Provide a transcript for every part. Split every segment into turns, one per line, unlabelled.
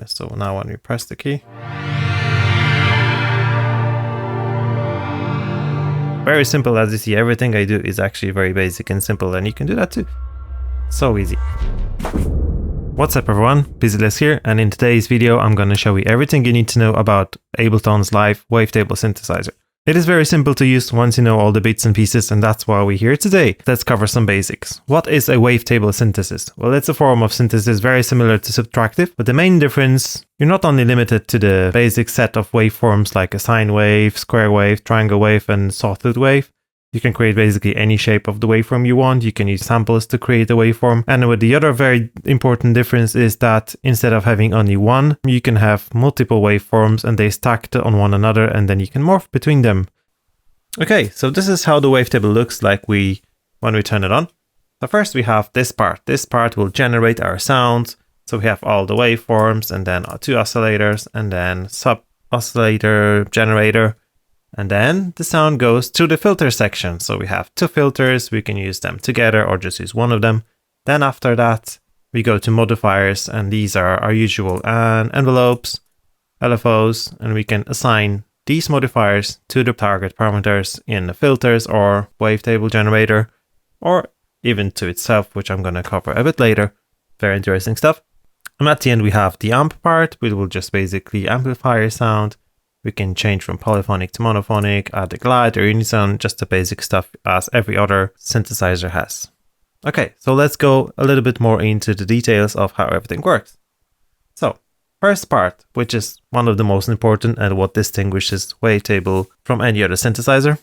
So now when we press the key, very simple. As you see, everything I do is actually very basic and simple, and you can do that too. So easy. What's up everyone, BusyLess here, and in today's video I'm going to show you everything you need to know about Ableton's live wavetable synthesizer. It is very simple to use once you know all the bits and pieces, and that's why we're here today. Let's cover some basics. What is a wavetable synthesis? Well, it's a form of synthesis very similar to subtractive, but the main difference, you're not only limited to the basic set of waveforms like a sine wave, square wave, triangle wave, and sawtooth wave. You can create basically any shape of the waveform you want. You can use samples to create a waveform. And with the other very important difference is that instead of having only one, you can have multiple waveforms and they stack on one another, and then you can morph between them. Okay, so this is how the wavetable looks like when we turn it on. So first we have this part. This part will generate our sounds. So we have all the waveforms and then our two oscillators and then sub oscillator generator. And then the sound goes to the filter section. So we have two filters, we can use them together or just use one of them. Then after that, we go to modifiers, and these are our usual envelopes, LFOs, and we can assign these modifiers to the target parameters in the filters or wavetable generator, or even to itself, which I'm going to cover a bit later. Very interesting stuff. And at the end, we have the amp part, which will just basically amplify your sound. We can change from polyphonic to monophonic, add a glide or unison, just the basic stuff as every other synthesizer has. Okay, so let's go a little bit more into the details of how everything works. So, first part, which is one of the most important and what distinguishes wavetable from any other synthesizer.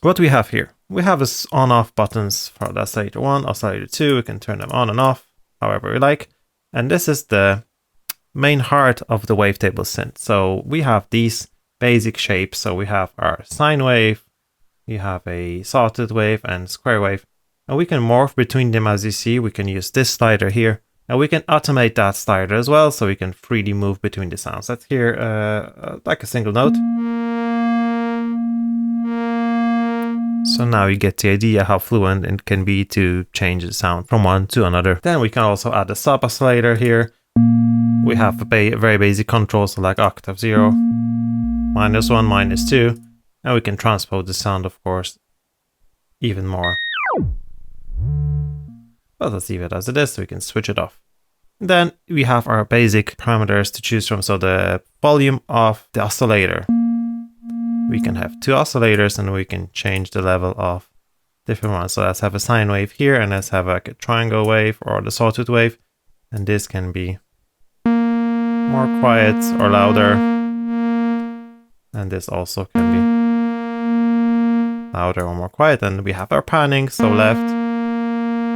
What we have here, we have on-off buttons for the oscillator 1, oscillator 2, we can turn them on and off, however we like. And this is the main heart of the wavetable synth. So we have these basic shapes. So we have our sine wave, we have a sawtooth wave and square wave, and we can morph between them. As you see, we can use this slider here, and we can automate that slider as well, so we can freely move between the sounds. Let's hear like a single note. So now you get the idea how fluent it can be to change the sound from one to another. Then we can also add a sub oscillator here. We have very basic controls like octave 0, -1, -2, and we can transpose the sound, of course, even more. But let's leave it as it is, so we can switch it off. Then we have our basic parameters to choose from, so the volume of the oscillator. We can have two oscillators and we can change the level of different ones. So let's have a sine wave here, and let's have like a triangle wave or the sawtooth wave, and this can be more quiet or louder, and this also can be louder or more quiet. And we have our panning, so left,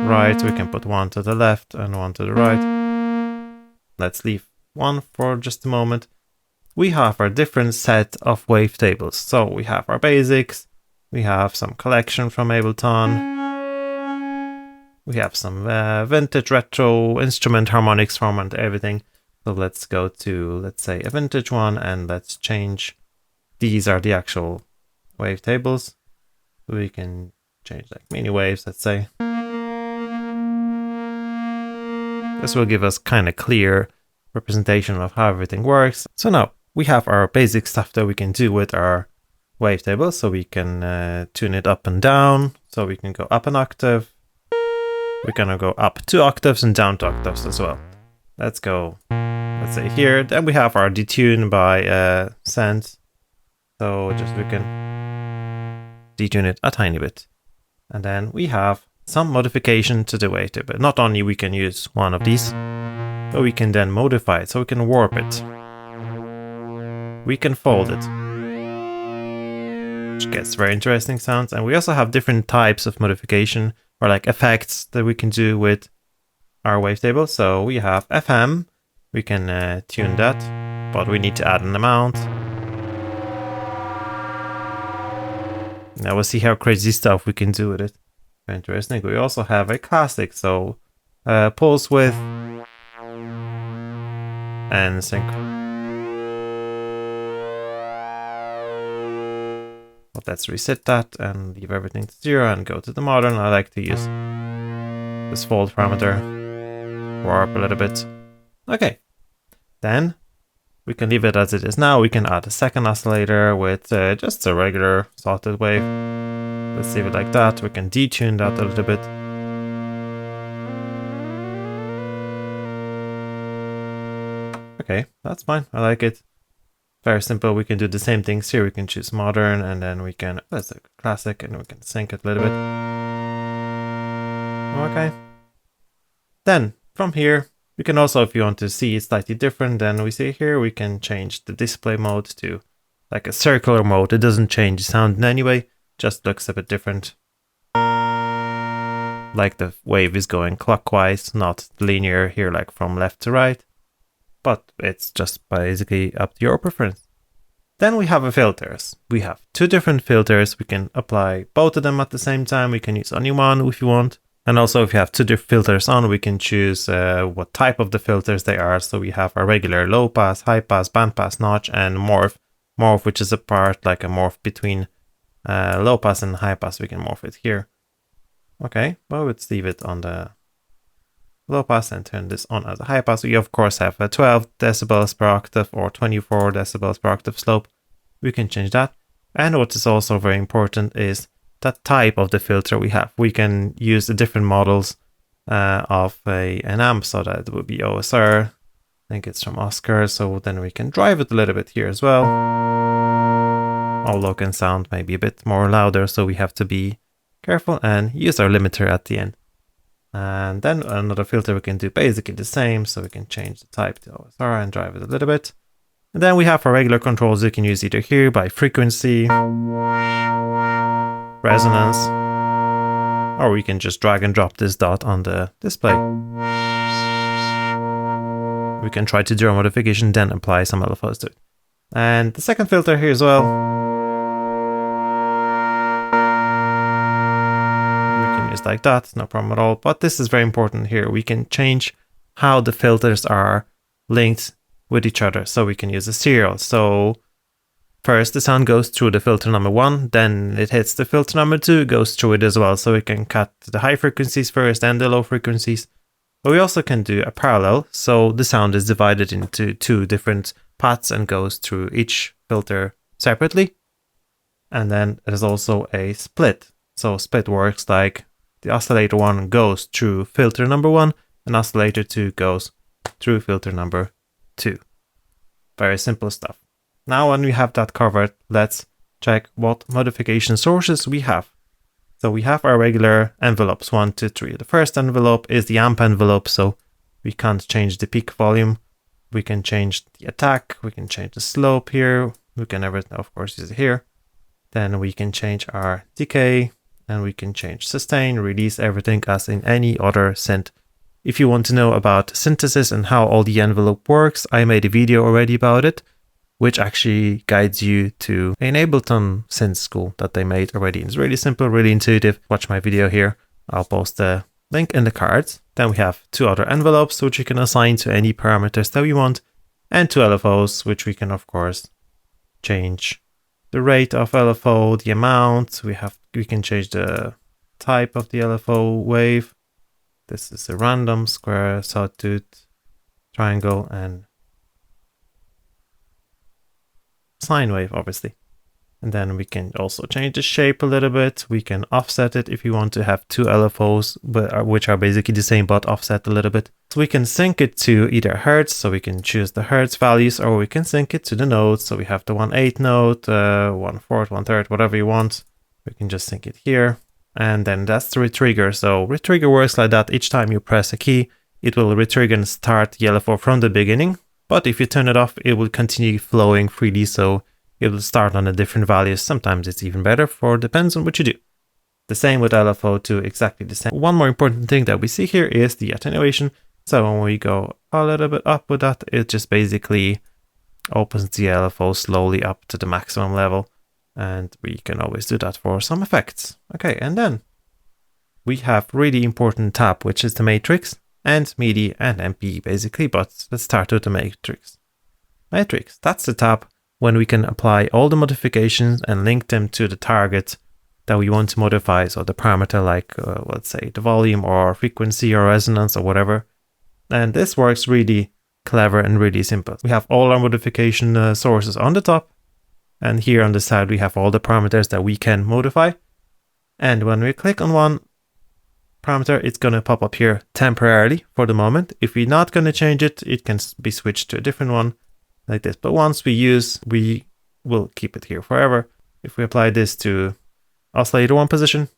right, we can put one to the left and one to the right. Let's leave one for just a moment. We have our different set of wavetables. So we have our basics, we have some collection from Ableton, we have some vintage retro instrument harmonics from and everything. So let's go to, let's say, a vintage one, and let's change. These are the actual wavetables. We can change like mini waves, let's say. This will give us kind of clear representation of how everything works. So now we have our basic stuff that we can do with our wavetable. So we can tune it up and down. So we can go up an octave. We're gonna go up 2 octaves and down 2 octaves as well. Let's go, let's say here. Then we have our detune by synth. So just we can detune it a tiny bit. And then we have some modification to the wavetable. Not only we can use one of these, but we can then modify it. So we can warp it. We can fold it, which gets very interesting sounds. And we also have different types of modification or like effects that we can do with our wavetable. So we have FM, we can tune that, but we need to add an amount. Now we'll see how crazy stuff we can do with it. Very interesting. We also have a classic, so pulse width and sync. But let's reset that and leave everything to 0 and go to the modern. I like to use this fold parameter, warp a little bit. Okay, then We can leave it as it is now. We can add a second oscillator with just a regular salted wave. Let's leave it like that. We can detune that a little bit. Okay, that's fine. I like it. Very simple. We can do the same things here. We can choose modern and then we can, let's do classic, and we can sync it a little bit. Okay. Then from here, we can also, if you want to see it slightly different than we see here, we can change the display mode to like a circular mode. It doesn't change the sound in any way, just looks a bit different. Like the wave is going clockwise, not linear here, like from left to right. But it's just basically up to your preference. Then we have filters. We have two different filters. We can apply both of them at the same time. We can use only one if you want. And also if you have two different filters on, we can choose what type of the filters they are. So we have our regular low pass, high pass, band pass, notch, and morph. Morph, which is a part like a morph between low pass and high pass. We can morph it here. Okay, well, let's leave it on the low pass and turn this on as a high pass. We of course have a 12 decibels per octave or 24 decibels per octave slope. We can change that. And what is also very important is that type of the filter we have. We can use the different models of an amp, so that it would be OSR. I think it's from Oscar, so then we can drive it a little bit here as well. Although can sound maybe a bit more louder, so we have to be careful and use our limiter at the end. And then another filter we can do basically the same, so we can change the type to OSR and drive it a little bit. And then we have our regular controls you can use either here by frequency, resonance, or we can just drag and drop this dot on the display. We can try to do a modification, then apply some LFOs to it. And the second filter here as well, is like that, no problem at all. But this is very important here. We can change how the filters are linked with each other. So we can use a serial. So first the sound goes through the filter number 1, then it hits the filter number 2, goes through it as well. So we can cut the high frequencies first and the low frequencies. But we also can do a parallel. So the sound is divided into 2 different paths and goes through each filter separately. And then there's also a split. So split works like the oscillator 1 goes through filter number 1 and oscillator 2 goes through filter number 2. Very simple stuff. Now when we have that covered, let's check what modification sources we have. So we have our regular envelopes, 1, 2, 3. The first envelope is the amp envelope, so we can't change the peak volume. We can change the attack, we can change the slope here, we can everything, of course, use it here. Then we can change our decay, and we can change sustain, release, everything as in any other synth. If you want to know about synthesis and how all the envelope works, I made a video already about it, which actually guides you to an Ableton synth school that they made already. It's really simple, really intuitive. Watch my video here. I'll post the link in the cards. Then we have 2 other envelopes, which you can assign to any parameters that we want, and 2 LFOs, which we can, of course, change the rate of LFO, the amount. We can change the type of the LFO wave. This is a random, square, sawtooth, triangle, and sine wave, obviously. And then we can also change the shape a little bit. We can offset it if you want to have 2 LFOs, which are basically the same but offset a little bit. So we can sync it to either hertz, so we can choose the hertz values, or we can sync it to the notes. So we have the 1/8 note, 1/4, 1/3, whatever you want. We can just sync it here. And then that's the retrigger. So retrigger works like that. Each time you press a key, it will retrigger and start the LFO from the beginning. But if you turn it off, it will continue flowing freely. So it will start on a different values. Sometimes it's even better, depends on what you do. The same with LFO2, exactly the same. One more important thing that we see here is the attenuation. So when we go a little bit up with that, it just basically opens the LFO slowly up to the maximum level. And we can always do that for some effects. Okay, and then we have really important tab, which is the matrix and MIDI and MP basically, but let's start with the matrix. Matrix, that's the tab when we can apply all the modifications and link them to the target that we want to modify. So the parameter like, let's say the volume or frequency or resonance or whatever. And this works really clever and really simple. We have all our modification sources on the top, and here on the side we have all the parameters that we can modify. And when we click on one parameter, it's going to pop up here temporarily for the moment. If we're not going to change it, it can be switched to a different one like this. But once we use, we will keep it here forever. If we apply this to oscillator 1 position,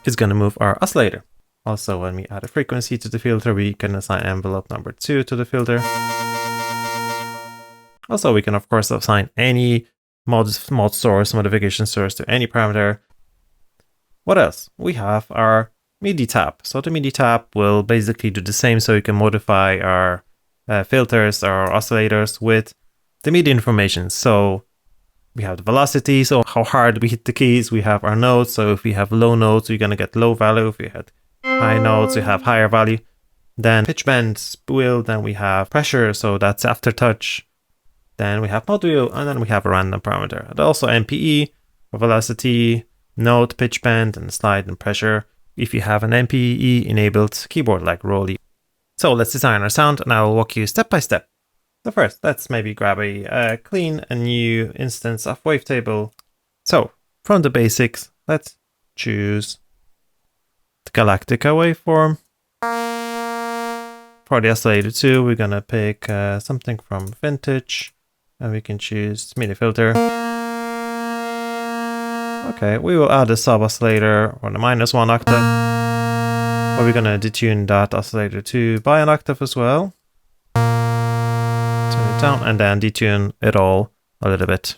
it's going to move our oscillator. Also, when we add a frequency to the filter, we can assign envelope number 2 to the filter. Also, we can of course assign any mod source, modification source to any parameter. What else? We have our MIDI tab. So the MIDI tab will basically do the same, so you can modify our filters, our oscillators with the MIDI information. So we have the velocity, so how hard we hit the keys. We have our notes, so if we have low notes, you're gonna get low value. If we had high notes, you have higher value. Then pitch bend, wheel, then we have pressure, so that's aftertouch. Then we have mod wheel, and then we have a random parameter. And also MPE for velocity, note, pitch bend, and slide and pressure if you have an MPE enabled keyboard like Rolly. So let's design our sound, and I will walk you step by step. So first, let's maybe grab a new instance of Wavetable. So from the basics, let's choose the Galactica waveform. For the oscillator 2, we're gonna pick something from Vintage, and we can choose MIDI filter. Okay, we will add a sub oscillator on the -1 octave. But we're gonna detune that oscillator 2 by an octave as well. Turn it down and then detune it all a little bit.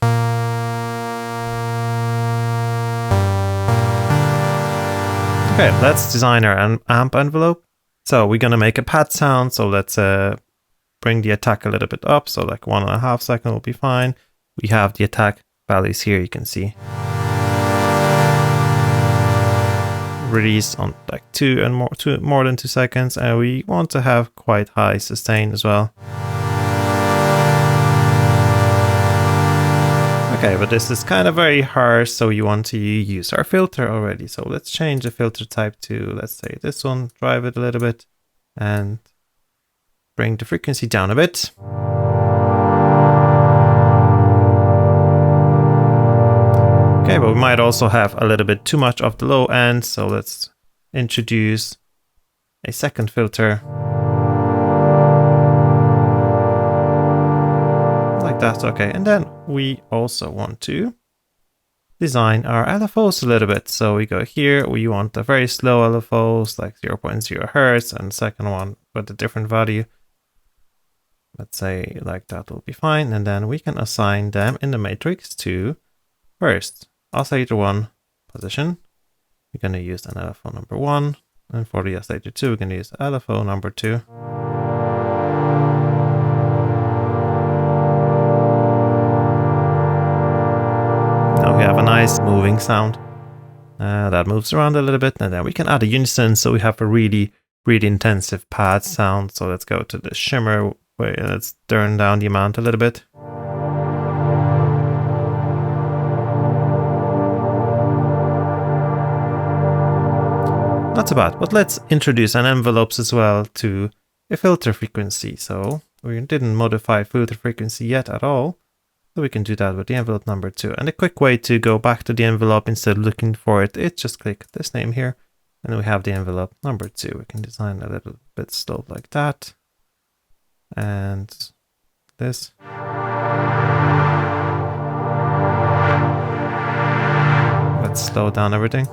Okay, let's design our amp envelope. So we're gonna make a pad sound. So let's bring the attack a little bit up. So like 1.5 seconds will be fine. We have the attack values here, you can see. Release on like 2 and more than 2 seconds, and we want to have quite high sustain as well. Okay, but this is kind of very harsh, so you want to use our filter already. So let's change the filter type to, let's say this one, drive it a little bit, and bring the frequency down a bit. Okay, but we might also have a little bit too much of the low end, so let's introduce a second filter. Like that, okay. And then we also want to design our LFOs a little bit. So we go here, we want a very slow LFOs, like 0.0 Hertz, and second one with a different value. Let's say like that will be fine. And then we can assign them in the matrix to first oscillator 1 position. We're going to use an LFO number 1, and for the oscillator 2 we're going to use LFO number 2. Now we have a nice moving sound that moves around a little bit, and then we can add a unison, so we have a really intensive pad sound. So let's go to the shimmer, let's turn down the amount a little bit. Not so bad, but let's introduce an envelopes as well to a filter frequency. So we didn't modify filter frequency yet at all. So we can do that with the envelope number 2. And a quick way to go back to the envelope instead of looking for it, it's just click this name here. And then we have the envelope number 2. We can design a little bit slope like that. And this. Let's slow down everything.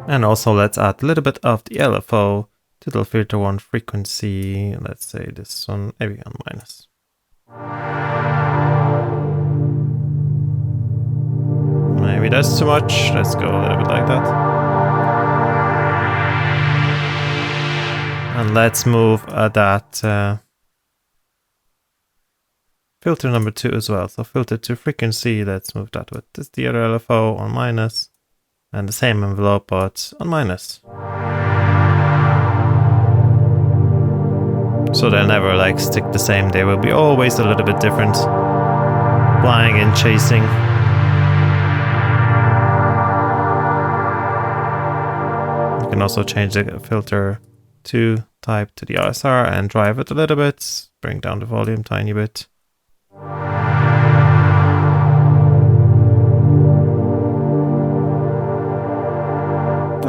And also let's add a little bit of the LFO to the filter 1 frequency. Let's say this one, maybe on minus. Maybe that's too much. Let's go a little bit like that. And let's move that filter number 2 as well. So filter 2 frequency, let's move that with this, the other LFO on minus. And the same envelope, but on minus. So they'll never like stick the same, they will be always a little bit different. Flying and chasing. You can also change the filter to type to the RSR and drive it a little bit, bring down the volume tiny bit.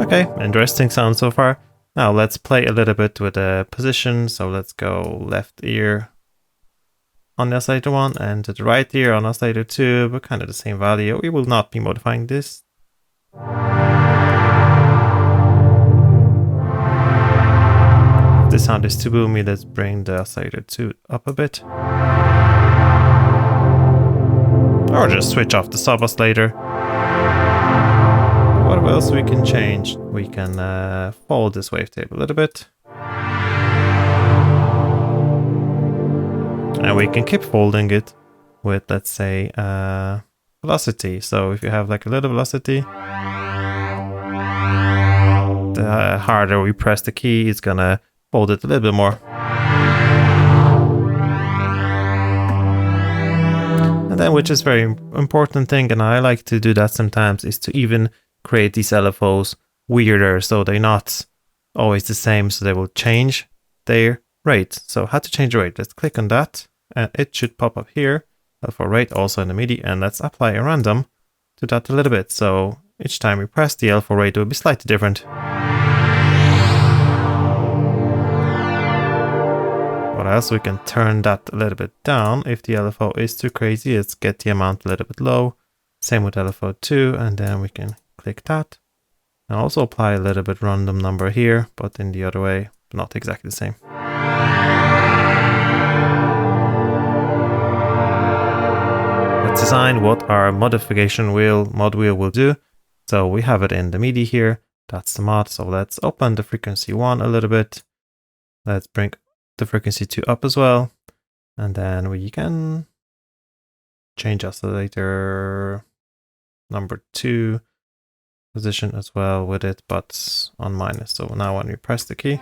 Okay, interesting sound so far. Now let's play a little bit with the position. So let's go left ear on the oscillator 1 and to the right ear on oscillator 2, but kind of the same value. We will not be modifying this. If the sound is too boomy, let's bring the oscillator 2 up a bit. Or just switch off the sub oscillator. What else we can change? We can fold this wavetable a little bit. And we can keep folding it with, let's say, velocity. So if you have like a little velocity, the harder we press the key, it's gonna fold it a little bit more. And then, which is very important thing, and I like to do that sometimes, is to even create these LFOs weirder, so they're not always the same, so they will change their rate. So how to change the rate? Let's click on that, and it should pop up here. LFO rate also in the MIDI, and let's apply a random to that a little bit. So each time we press, the LFO rate will be slightly different. What else? We can turn that a little bit down. If the LFO is too crazy, let's get the amount a little bit low. Same with LFO 2, and then we can click that. And also apply a little bit random number here, but in the other way, not exactly the same. Let's design what our modification mod wheel will do. So we have it in the MIDI here. That's the mod. So let's open the frequency 1 a little bit. Let's bring the frequency 2 up as well. And then we can change oscillator number 2 position as well with it, but on minus. So now when we press the key, we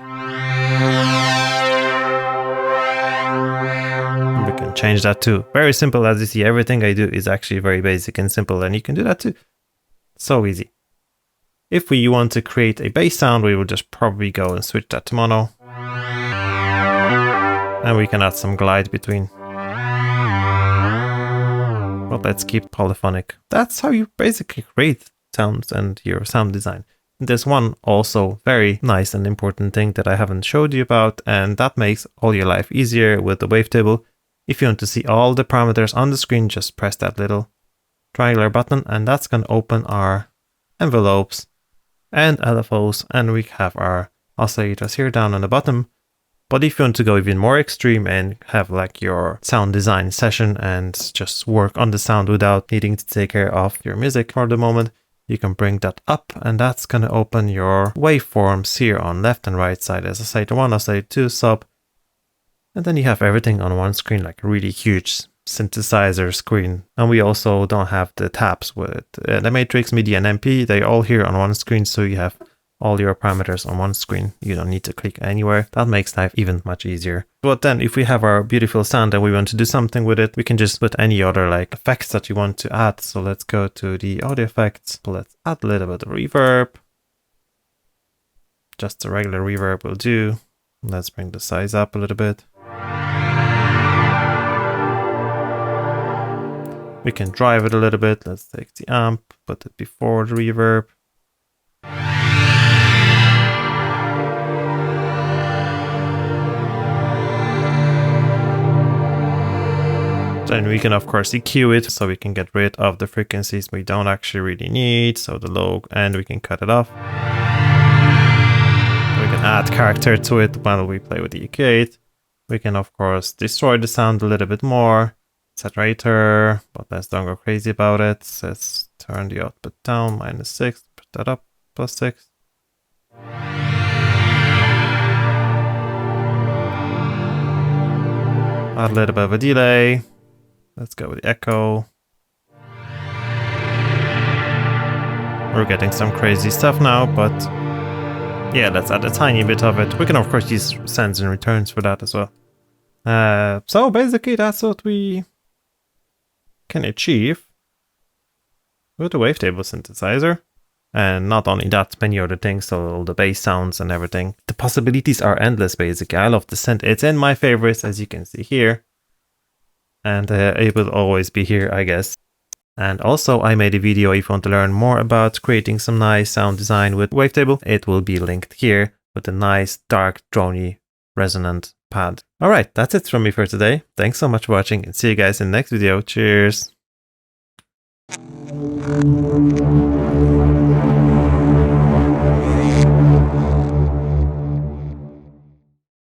can change that too. Very simple. As you see, everything I do is actually very basic and simple, and you can do that too. So easy. If we want to create a bass sound, we will just probably go and switch that to mono. And we can add some glide between. But let's keep polyphonic. That's how you basically create sounds and your sound design. There's one also very nice and important thing that I haven't showed you about, and that makes all your life easier with the wavetable. If you want to see all the parameters on the screen, just press that little triangular button, and that's going to open our envelopes and LFOs, and we have our oscillators here down on the bottom. But if you want to go even more extreme and have like your sound design session and just work on the sound without needing to take care of your music for the moment, you can bring that up, and that's going to open your waveforms here on left and right side as oscillator 1, oscillator 2, sub. And then you have everything on one screen, like a really huge synthesizer screen. And we also don't have the tabs with the matrix, MIDI, and MP. They're all here on one screen, so you have all your parameters on one screen. You don't need to click anywhere. That makes life even much easier. But then if we have our beautiful sound and we want to do something with it, we can just put any other like effects that you want to add. So let's go to the audio effects. Let's add a little bit of reverb. Just a regular reverb will do. Let's bring the size up a little bit. We can drive it a little bit. Let's take the amp, put it before the reverb. Then we can of course EQ it, so we can get rid of the frequencies we don't actually really need, so the low, and we can cut it off. We can add character to it while we play with the EQ8. We can of course destroy the sound a little bit more, saturator, but let's don't go crazy about it. Let's turn the output down, -6, put that up, +6. Add a little bit of a delay. Let's go with the echo. We're getting some crazy stuff now, but Yeah, let's add a tiny bit of it. We can of course use sends and returns for that as well. So basically that's what we can achieve with the wavetable synthesizer. And not only that, many other things, so all the bass sounds and everything. The possibilities are endless basically. I love the synth. It's in my favorites, as you can see here. And it will always be here, I guess. And also I made a video if you want to learn more about creating some nice sound design with Wavetable. It will be linked here with a nice dark drony resonant pad. Alright, that's it from me for today. Thanks so much for watching and see you guys in the next video. Cheers!